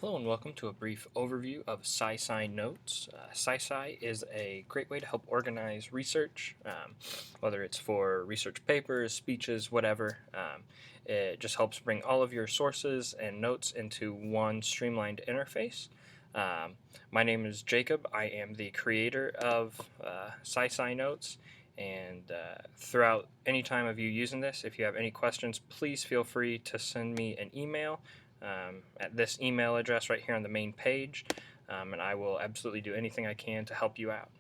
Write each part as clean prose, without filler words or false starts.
Hello and welcome to a brief overview of SciSci notes. SciSci is a great way to help organize research, whether it's for research papers, speeches, whatever. It just helps bring all of your sources and notes into one streamlined interface. Um, my name is Jacob. I am the creator of SciSci notes. And throughout any time of you using this, if you have any questions, please feel free to send me an email at this email address right here on the main page, and I will absolutely do anything I can to help you out.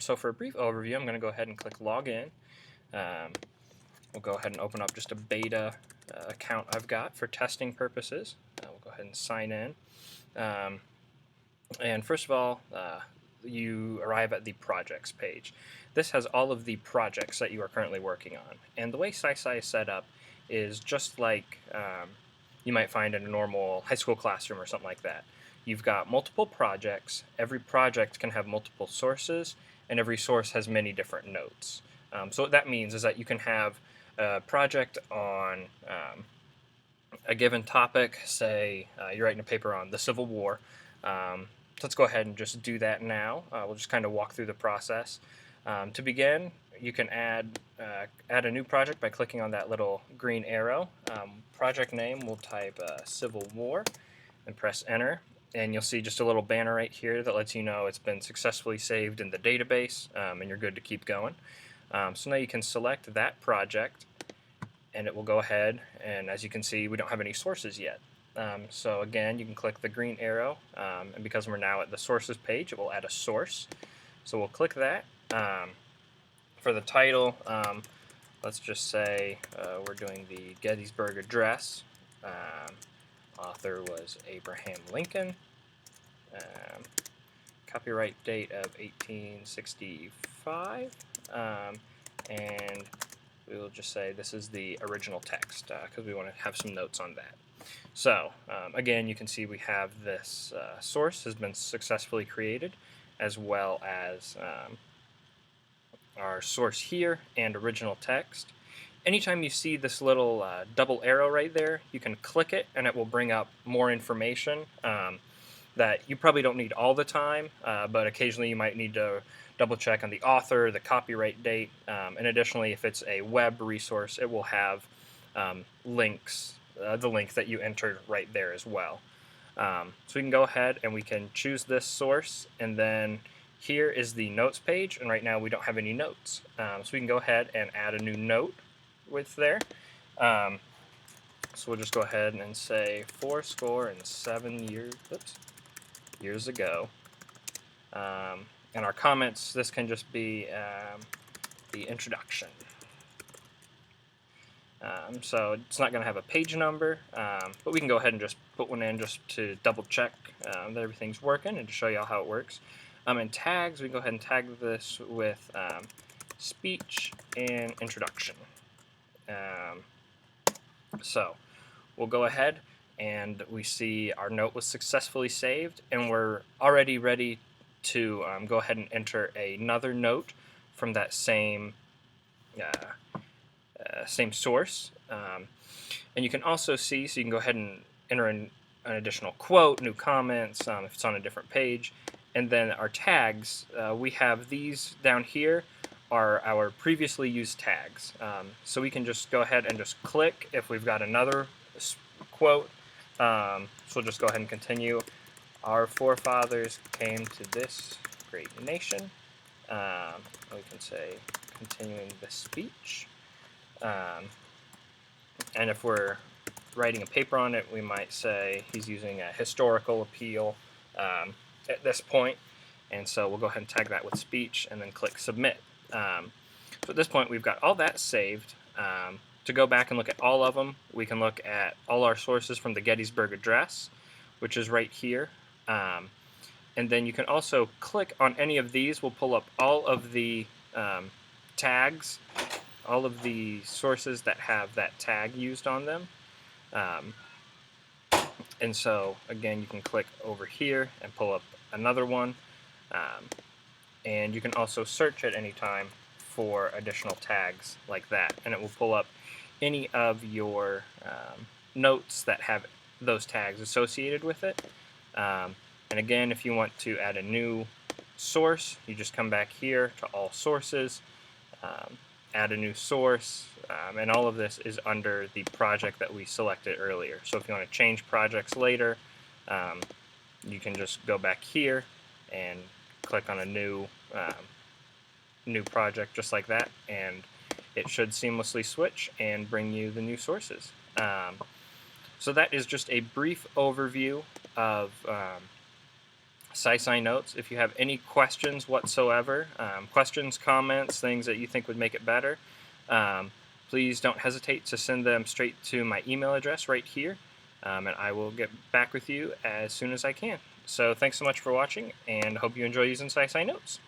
So for a brief overview, I'm going to go ahead and click Login. We'll go ahead and open up just a beta account I've got for testing purposes. We'll go ahead and sign in. And first of all, you arrive at the projects page. This has all of the projects that you are currently working on. And the way SciSci is set up is just like you might find in a normal high school classroom or something like that. You've got multiple projects. Every project can have multiple sources, and every source has many different notes. So what that means is that you can have a project on a given topic. Say you're writing a paper on the Civil War. Let's go ahead and just do that now. We'll just kind of walk through the process. To begin, you can add a new project by clicking on that little green arrow. Project name, we'll type Civil War and press enter. And you'll see just a little banner right here that lets you know it's been successfully saved in the database and you're good to keep going. So now you can select that project and it will go ahead, and as you can see, we don't have any sources yet. So again, you can click the green arrow, and because we're now at the sources page, it will add a source. So we'll click that. For the title, let's just say we're doing the Gettysburg Address. Author was Abraham Lincoln. Copyright date of 1865. And we will just say this is the original text because we want to have some notes on that. So again, you can see we have this source has been successfully created, as well as our source here and original text. Anytime you see this little double arrow right there, you can click it and it will bring up more information that you probably don't need all the time, but occasionally you might need to double check on the author, the copyright date, and additionally, if it's a web resource, it will have links, the link that you entered right there as well. So we can go ahead and we can choose this source, and then here is the notes page, and right now we don't have any notes. So we can go ahead and add a new note with there. So we'll just go ahead and say 7 years ago. And our comments, this can just be the introduction. So it's not going to have a page number, but we can go ahead and just put one in just to double check that everything's working and to show you all how it works. And tags, we can go ahead and tag this with speech and introduction. So we'll go ahead and we see our note was successfully saved, and we're already ready to go ahead and enter another note from that same source. And you can also see, so you can go ahead and enter an additional quote, new comments, if it's on a different page. And then our tags, we have these down here are our previously used tags. So we can just go ahead and just click if we've got another quote. So we'll just go ahead and continue. Our forefathers came to this great nation. We can say continuing the speech. And if we're writing a paper on it, we might say he's using a historical appeal at this point. And so we'll go ahead and tag that with speech and then click submit. So at this point, we've got all that saved. To go back and look at all of them, we can look at all our sources from the Gettysburg Address, which is right here. And then you can also click on any of these. We'll pull up all of the tags, all of the sources that have that tag used on them. And so, again, you can click over here and pull up another one. And you can also search at any time for additional tags like that, and it will pull up any of your notes that have those tags associated with it. And again, if you want to add a new source, you just come back here to all sources, add a new source, and all of this is under the project that we selected earlier. So if you want to change projects later, um, you can just go back here and click on a new project just like that, and it should seamlessly switch and bring you the new sources. So that is just a brief overview of SciSci Notes. If you have any questions whatsoever, questions, comments, things that you think would make it better, please don't hesitate to send them straight to my email address right here, and I will get back with you as soon as I can. So thanks so much for watching, and hope you enjoy using SciSci Notes.